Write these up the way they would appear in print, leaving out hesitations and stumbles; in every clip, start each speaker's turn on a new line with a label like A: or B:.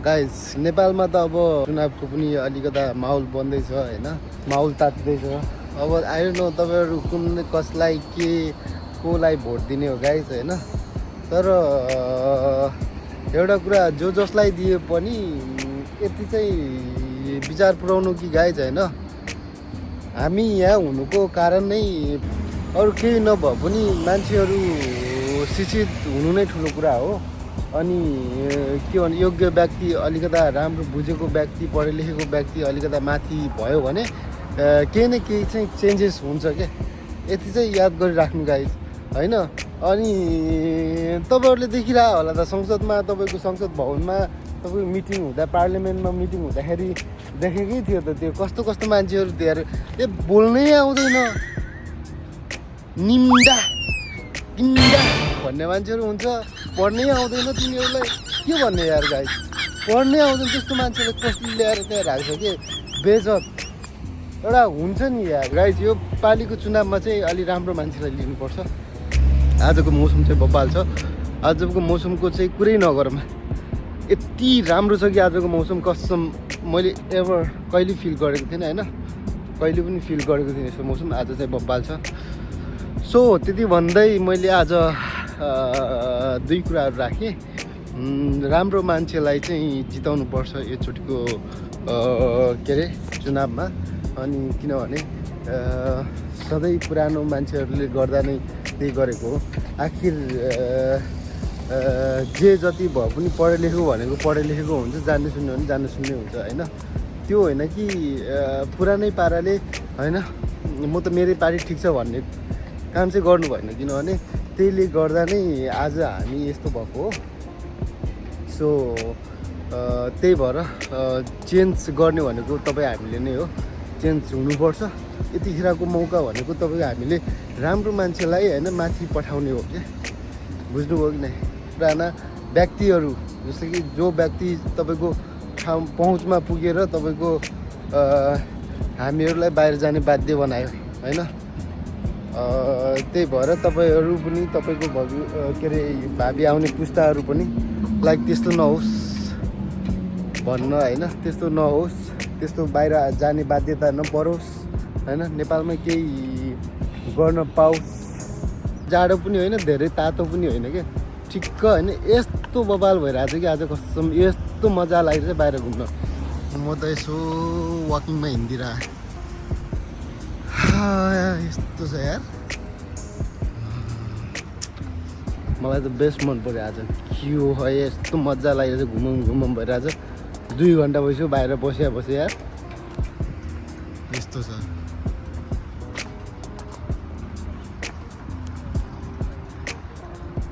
A: Guys नेपालमा त अब चुनावको पनि अलिकता माहौल बन्दैछ हैन, माहौल तातिँदैछ। अब आई डोन्ट नो तपाईहरु कुन कसलाई के कोलाई भोट दिने हो गाइस हैन। तर एउटा कुरा जो जसलाई दिए पनि यति चाहिँ विचार पुर्याउनु कि गाइस हैन, हामी यहाँ हुनुको कारण नै अरु केही नभए पनि मान्छेहरु शिक्षित हुनु नै ठुलो कुरा हो। अनि के भन्ने योग्य व्यक्ति, अलिकता राम्रो बुझेको व्यक्ति, पढे लेखेको व्यक्ति अलिकता माथि भयो भने केही न केही चाहिँ चेन्जेस हुन्छ के, यति चाहिँ याद गरिराख्नु गाइस हैन। अनि तपाईहरुले देखिरह होला त संसदमा, तपाईको संसद भवनमा तपाईको मिटिङ हुँदा, पार्लियामेन्टमा मिटिङ हुँदाखेरि देखेकै थियो त त्यो कस्तो कस्तो मान्छेहरु त्यहाँ ए बोल्नै आउँदैन निम्दा किन्दा भन्ने मान्छेहरु हुन्छ, पढ्नै आउँदैन तिनीहरूलाई के भन्ने यार गाइस, पढ्नै आउँदैन त्यस्तो मान्छेले कसले ल्याएर त्यहाँ राख्छ के बेइज्जत एउटा हुन्छ नि यार गाइस। यो पालिको चुनावमा चाहिँ अलि राम्रो मान्छेलाई लिनुपर्छ। आजको मौसम चाहिँ बब्बाल छ, आजको मौसमको चाहिँ कुरै नगरौँ, यति राम्रो छ कि आजको मौसम कसम मैले एभर कहिले फिल गरेको थिइनँ हैन, कहिले पनि फिल गरेको थिइनँ यस्तो मौसम। आज चाहिँ बब्बाल छ। सो त्यति भन्दै मैले आज दुई कुराहरू राखेँ। राम्रो मान्छेलाई चाहिँ जिताउनु पर्छ योचोटिको के अरे चुनावमा। अनि किनभने सधैँ पुरानो मान्छेहरूले गर्दा नै त्यही गरेको हो। आखिर जे जति भए पनि पढे लेखेको भनेको पढे लेखेको हुन्छ, जान्ने सुन्ने भने जान्ने सुन्ने हुन्छ हैन। त्यो होइन कि पुरानै पाराले हैन म त मेरै पार्टी ठिक छ भन्ने काम चाहिँ गर्नु भएन, किनभने त्यसले गर्दा नै आज हामी यस्तो भएको हो। सो त्यही भएर चेन्ज गर्ने भनेको तपाईँ हामीले नै हो, चेन्ज हुनुपर्छ। यतिखेरको मौका भनेको तपाईँको हामीले राम्रो मान्छेलाई होइन माथि पठाउने हो क्या, बुझ्नुभयो कि नै। पुराना व्यक्तिहरू जस्तै कि जो व्यक्ति तपाईँको ठाउँ पहुँचमा पुगेर तपाईँको हामीहरूलाई बाहिर जाने बाध्य बनायो होइन। त्यही भएर तपाईँहरू पनि तपाईँको के अरे भावी आउने पुस्ताहरू पनि लाइक त्यस्तो नहोस् भन्न होइन, त्यस्तो नहोस्, त्यस्तो बाहिर जाने बाध्यता नपरोस् होइन, नेपालमै केही गर्न पाओस्। जाडो पनि होइन, धेरै तातो पनि होइन क्या, ठिक्क होइन। यस्तो बबाल भइरहेको छ कि आज कसम यस्तो मजा लागिरहेछ बाहिर घुम्न। म त यसो वाकिङमा हिँडिरहेँ, यस्तो छ यार। मलाई त बेस्ट मन पऱ्यो आज, के हो यस्तो मजा लागिरहेछ, घुमौँ भइरहेछ। 2 घन्टा भइसक्यो बाहिर बसे यार, यस्तो छ।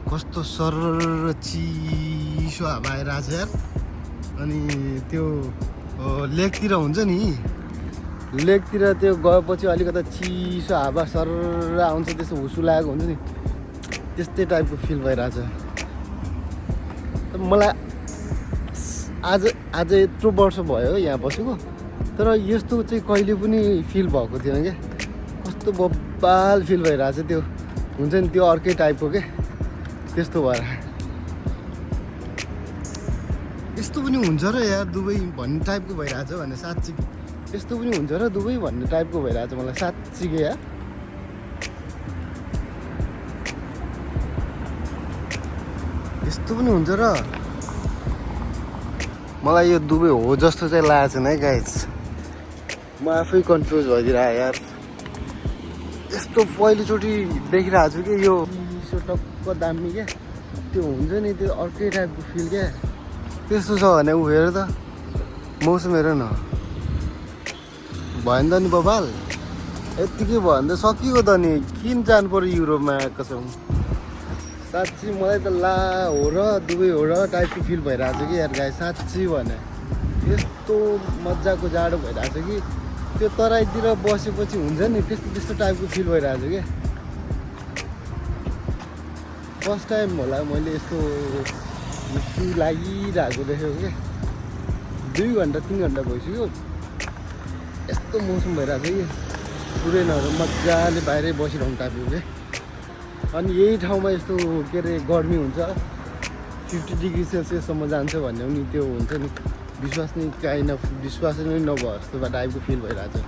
A: कस्तो सरर चिसो हावा आइरहेछ यार। अनि त्यो लेकतिर हुन्छ नि, लेकतिर त्यो गएपछि अलिकता चिसो हावा सरर आउँछ, त्यस्तो हुसु लागेको हुन्छ नि, त्यस्तै टाइपको फिल भइरहेछ। मलाई आज यत्रो वर्ष भयो यहाँ बसेको, तर यस्तो चाहिँ कहिले पनि फिल भएको थिएन क्या। कस्तो बब्बाल फिल भइरहेछ, त्यो हुन्छ नि त्यो अर्कै टाइपको के, त्यस्तो भएर यस्तो पनि हुन्छ र यार दुबई भन्ने टाइपको भइरहेछ भने साँच्ची, यस्तो पनि हुन्छ र दुबई भन्ने टाइपको भइरहेछ मलाई साँच्चीकै यार। यस्तो पनि हुन्छ र मलाई यो दुबई हो जस्तो चाहिँ लागेको छैन है गाइस। म आफै कन्फ्युज भइदिरहेँ यार। यस्तो पहिलोचोटि देखिरहेको छु कि यो टक्क दामी क्या, त्यो हुन्छ नि त्यो अर्कै टाइपको फिल क्या। त्यस्तो छ भने ऊ हेर त मौसम हेर न, भयो नि त नि बबाल, यत्तिकै भयो भने त सकियो त नि, किन जानु पर्यो युरोपमा कसम। साँच्ची मलाई त ला हो र दुबई हो र टाइपको फिल भइरहेको छ कि यार गाई, साँच्ची भने यस्तो मजाको जाडो भइरहेको छ कि त्यो तराईतिर बसेपछि हुन्छ नि त्यस्तो टाइपको फिल भइरहेको छ क्या। फर्स्ट टाइम होला मैले यस्तो हुसु लागिरहेको देखेको क्या। 2 घन्टा 3 घन्टा भइसक्यो यस्तो मौसम भइरहेको छ कि पुरै नभएर मजाले बाहिरै बसिरहनु टाइपको क्या। अनि यही ठाउँमा यस्तो के अरे गर्मी हुन्छ, 50 डिग्री सेल्सियससम्म जान्छ भन्ने पनि त्यो हुन्छ नि विश्वास नै विश्वास नै नभए जस्तो टाइपको फिल भइरहेको छ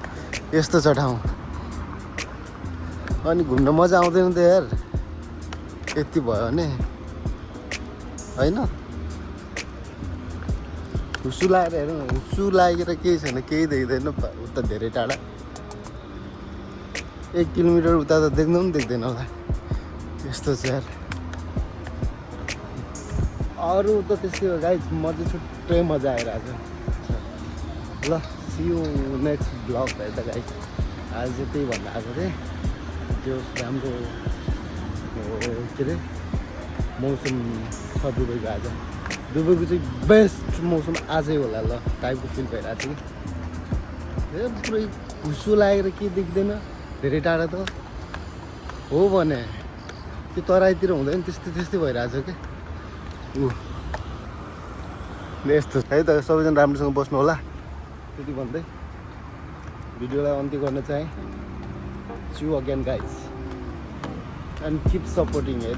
A: यस्तो छ ठाउँ अनि घुम्न मजा आउँदैन त यार यति भयो भने होइन हुस्सु लागेर हेरौँ हुस्सु लागेर केही छैन केही देख्दैन उता धेरै टाढा 1 किलोमिटर उता त देख्नु पनि देख्दैन होला यस्तो छ यार अरू त त्यस्तै हो गाइज म चाहिँ छुट्टै मजा आइरहेको छ ल सी यू नेक्स्ट ब्लग है त गाइज आज चाहिँ त्यही भन्न आएको थिएँ त्यो राम्रो के अरे मौसम छ दुबईको आज दुबईको चाहिँ बेस्ट मौसम आजै होला ल टाइपको फिल भइरहेको थियो पुरै हुस्सु लागेर के देख्दैन धेरै टाढा त हो भने त्यो तराईतिर हुँदैन त्यस्तै भइरहेको छ क्या यस्तो है त सबैजना राम्रोसँग बस्नु होला त्यति भन्दै भिडियोलाई अन्त्य गर्न चाहेँ see you again guys and keep supporting है त